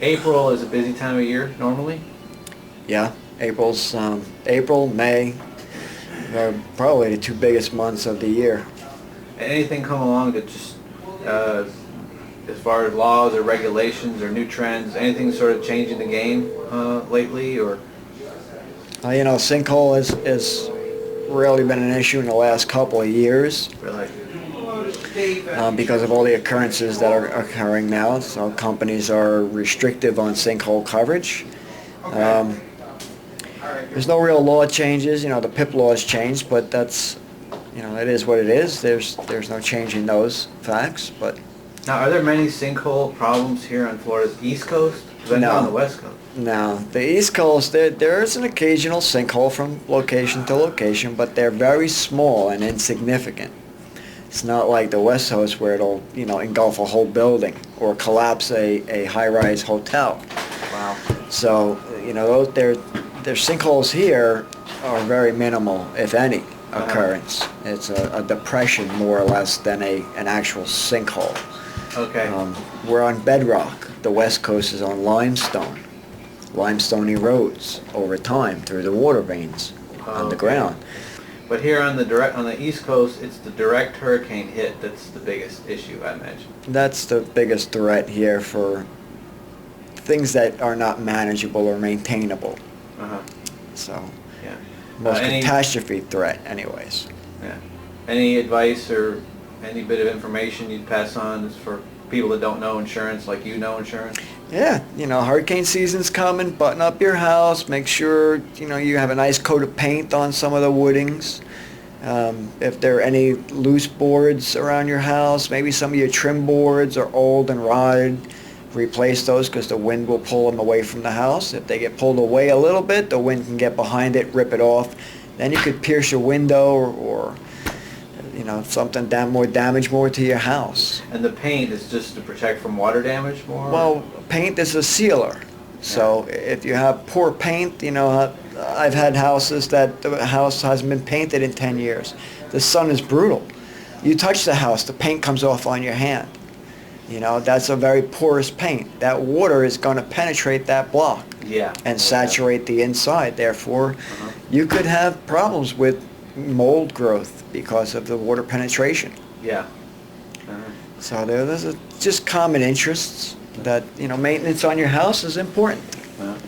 April is a busy time of year normally. Yeah, April, May are probably the two biggest months of the year. Anything come along that just, uh, as far as laws or regulations or new trends, anything sort of changing the game lately, or Sinkhole has really been an issue in the last couple of years really? because of all the occurrences that are occurring now. So companies are restrictive on sinkhole coverage. Um, there's no real law changes. The PIP laws changed, but that's, it is what it is. There's no change in those facts, but Now, are there many sinkhole problems here on Florida's East Coast? Because I know No. on the West Coast. no. The East Coast, there is an occasional sinkhole from location to location, but they're very small and insignificant. It's not like the West Coast where it'll, engulf a whole building or collapse a high-rise hotel. Wow. So, their sinkholes here are very minimal, if any, occurrence. It's a depression more or less than an actual sinkhole. Okay. We're on bedrock. The West Coast is on limestone. Limestone erodes over time through the water veins on the ground. But here on the East Coast, it's the direct hurricane hit that's the biggest issue, I imagine. That's the biggest threat here for things that are not manageable or maintainable. Uh-huh. So, Yeah. most Any- catastrophe threat anyways. Yeah. Any advice or any bit of information you'd pass on is for people that don't know insurance, like you know insurance? Yeah, hurricane season's coming. Button up your house. Make sure, you have a nice coat of paint on some of the woodings. If there are any loose boards around your house, maybe some of your trim boards are old and rotted, replace those because the wind will pull them away from the house. If they get pulled away a little bit, the wind can get behind it, rip it off. Then you could pierce your window or something more damage more to your house. And the paint is just to protect from water damage more? Well, paint is a sealer. So if you have poor paint, I've had houses that the house hasn't been painted in 10 years. The sun is brutal. You touch the house, the paint comes off on your hand. That's a very porous paint. That water is going to penetrate that block and saturate the inside. Therefore, you could have problems with mold growth because of the water penetration. Yeah. So there's just common interests that, maintenance on your house is important.